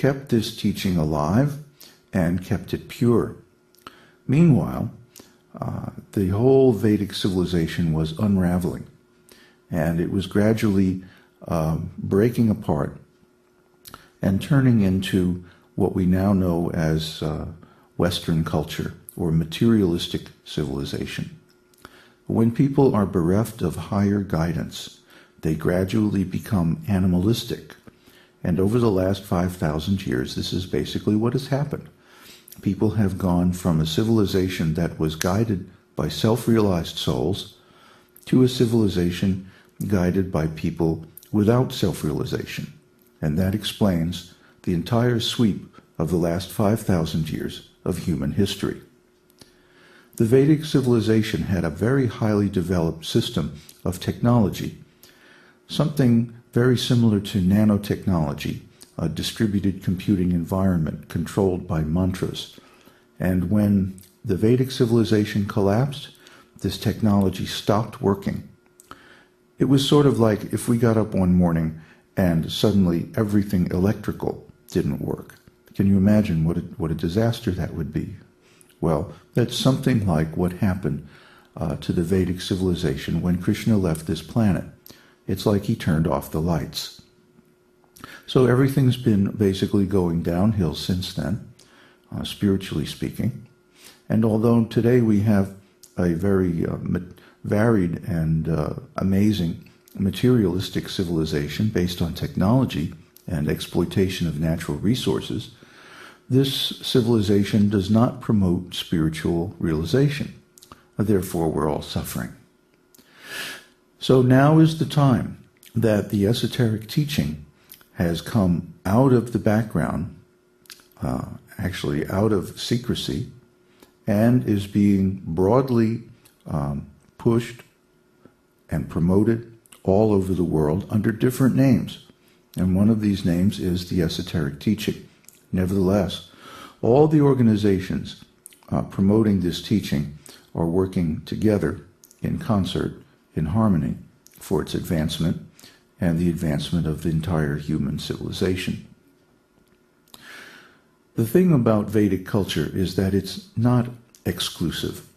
kept this teaching alive and kept it pure. Meanwhile, the whole Vedic civilization was unraveling, and it was gradually breaking apart and turning into what we now know as Western culture or materialistic civilization. When people are bereft of higher guidance, they gradually become animalistic. And over the last 5,000 years, this is basically what has happened. People have gone from a civilization that was guided by self-realized souls to a civilization guided by people without self-realization. And that explains the entire sweep of the last 5,000 years of human history. The Vedic civilization had a very highly developed system of technology, something very similar to nanotechnology, a distributed computing environment controlled by mantras. And when the Vedic civilization collapsed, this technology stopped working. It was sort of like if we got up one morning and suddenly everything electrical didn't work. Can you imagine what a disaster that would be? Well, that's something like what happened to the Vedic civilization when Krishna left this planet. It's like he turned off the lights. So everything's been basically going downhill since then, spiritually speaking. And although today we have a very varied and amazing materialistic civilization based on technology and exploitation of natural resources, this civilization does not promote spiritual realization. Therefore, we're all suffering. So now is the time that the esoteric teaching has come out of the background, actually out of secrecy, and is being broadly pushed and promoted all over the world under different names. And one of these names is the esoteric teaching. Nevertheless, all the organizations promoting this teaching are working together in concert, in harmony, for its advancement and the advancement of the entire human civilization. The thing about Vedic culture is that it's not exclusive,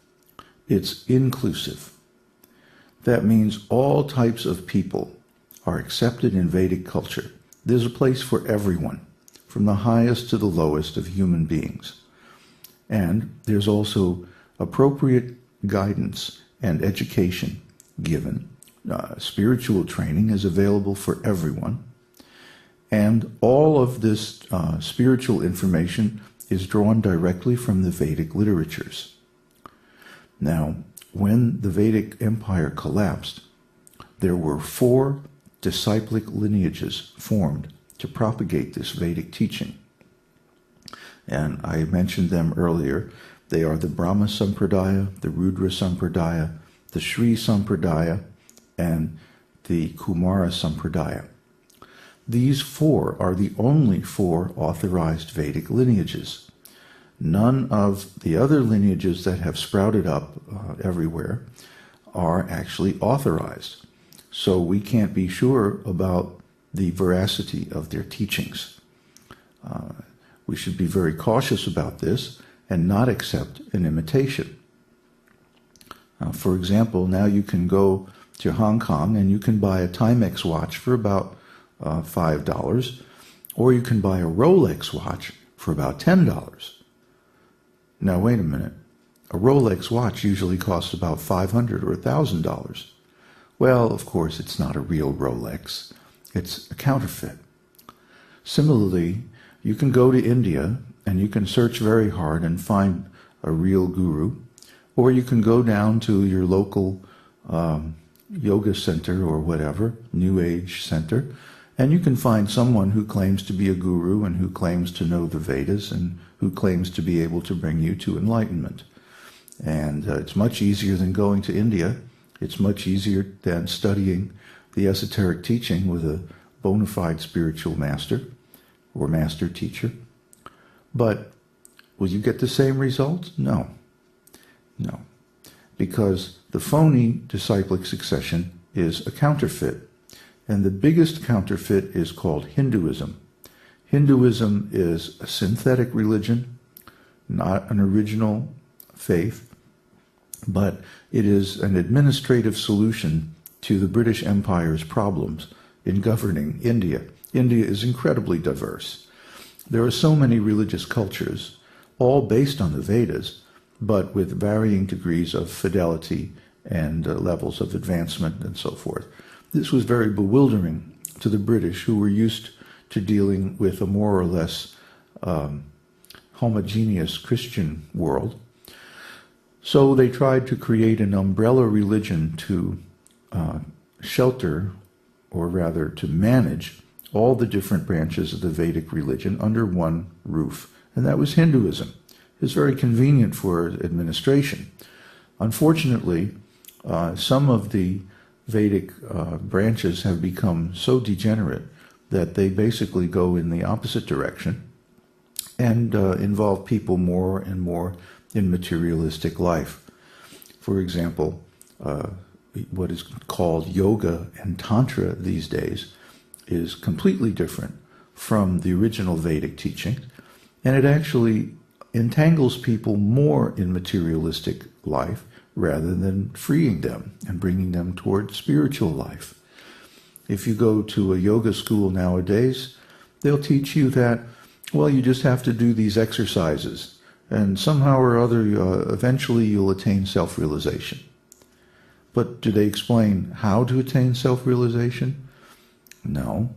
it's inclusive. That means all types of people are accepted in Vedic culture. There's a place for everyone, from the highest to the lowest of human beings. And there's also appropriate guidance and education given. Spiritual training is available for everyone. And all of this spiritual information is drawn directly from the Vedic literatures. Now, when the Vedic Empire collapsed, there were 4 disciplic lineages formed to propagate this Vedic teaching. And I mentioned them earlier. They are the Brahma Sampradaya, the Rudra Sampradaya, the Sri Sampradaya, and the Kumara Sampradaya. These 4 are the only 4 authorized Vedic lineages. None of the other lineages that have sprouted up everywhere are actually authorized. So we can't be sure about the veracity of their teachings. We should be very cautious about this and not accept an imitation. For example, now you can go to Hong Kong and you can buy a Timex watch for about $5, or you can buy a Rolex watch for about $10. Now wait a minute. A Rolex watch usually costs about $500 or $1,000. Well, of course, it's not a real Rolex. It's a counterfeit. Similarly, you can go to India and you can search very hard and find a real guru, or you can go down to your local yoga center or whatever, New Age center, and you can find someone who claims to be a guru and who claims to know the Vedas and who claims to be able to bring you to enlightenment. And it's much easier than going to India. It's much easier than studying the esoteric teaching with a bona fide spiritual master or master teacher. But will you get the same results? No. No. Because the phony disciplic succession is a counterfeit. And the biggest counterfeit is called Hinduism. Hinduism is a synthetic religion, not an original faith, but it is an administrative solution to the British Empire's problems in governing India. India is incredibly diverse. There are so many religious cultures, all based on the Vedas, but with varying degrees of fidelity and levels of advancement and so forth. This was very bewildering to the British, who were used to dealing with a more or less homogeneous Christian world. So they tried to create an umbrella religion to shelter, or rather to manage, all the different branches of the Vedic religion under one roof, and that was Hinduism. It's very convenient for administration. Unfortunately, some of the Vedic branches have become so degenerate that they basically go in the opposite direction and involve people more and more in materialistic life. For example, what is called yoga and tantra these days is completely different from the original Vedic teaching, and it actually entangles people more in materialistic life rather than freeing them and bringing them toward spiritual life. If you go to a yoga school nowadays, they'll teach you that, well, you just have to do these exercises, and somehow or other, eventually you'll attain self-realization. But do they explain how to attain self-realization? No.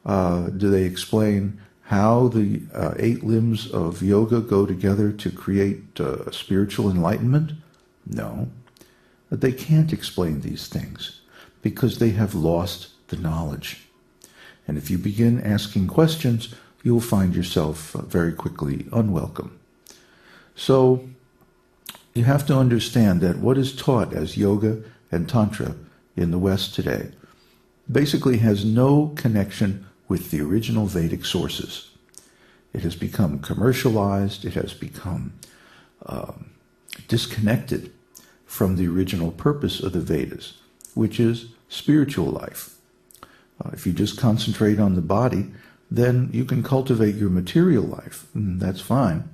Do they explain how the 8 limbs of yoga go together to create spiritual enlightenment? No. But they can't explain these things because they have lost the knowledge. And if you begin asking questions, you'll find yourself very quickly unwelcome. So you have to understand that what is taught as yoga and tantra in the West today basically has no connection with the original Vedic sources. It has become commercialized, it has become disconnected from the original purpose of the Vedas, which is spiritual life. If you just concentrate on the body, then you can cultivate your material life. That's fine.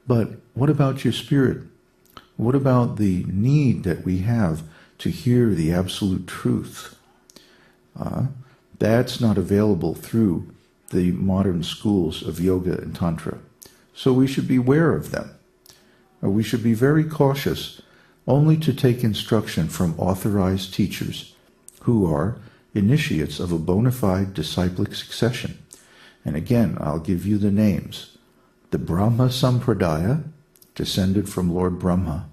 But what about your spirit? What about the need that we have to hear the absolute truth? That's not available through the modern schools of yoga and tantra. So we should beware of them. We should be very cautious only to take instruction from authorized teachers who are initiates of a bona fide disciplic succession. And again, I'll give you the names. The Brahma Sampradaya, descended from Lord Brahma.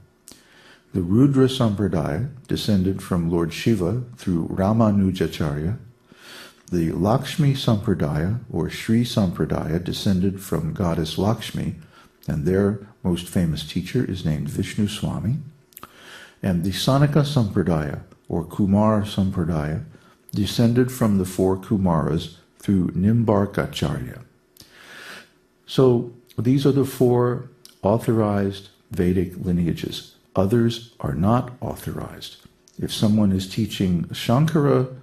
The Rudra Sampradaya, descended from Lord Shiva through Ramanujacharya. The Lakshmi Sampradaya, or Sri Sampradaya, descended from Goddess Lakshmi, and their most famous teacher is named Vishnu Swami. And the Sanaka Sampradaya, or Kumar Sampradaya, descended from the 4 Kumaras through Nimbarkacharya. So these are the 4 authorized Vedic lineages. Others are not authorized. If someone is teaching Shankara,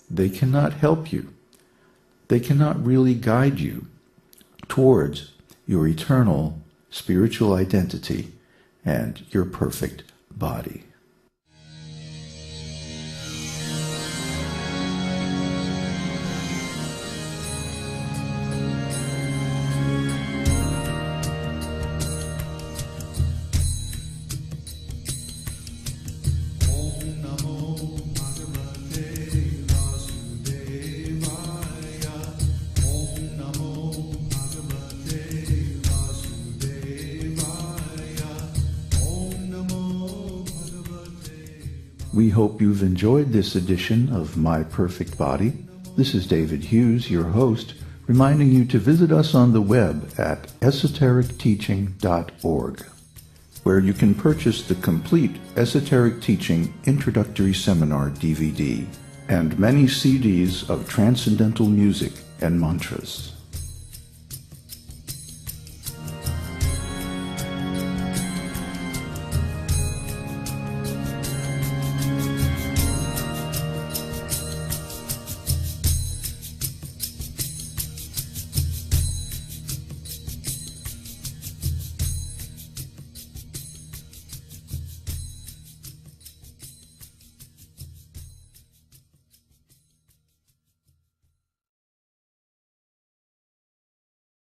they cannot help you. They cannot really guide you towards your eternal spiritual identity and your perfect body. We hope you've enjoyed this edition of My Perfect Body. This is David Hughes, your host, reminding you to visit us on the web at esotericteaching.org, where you can purchase the complete Esoteric Teaching Introductory Seminar DVD and many CDs of transcendental music and mantras.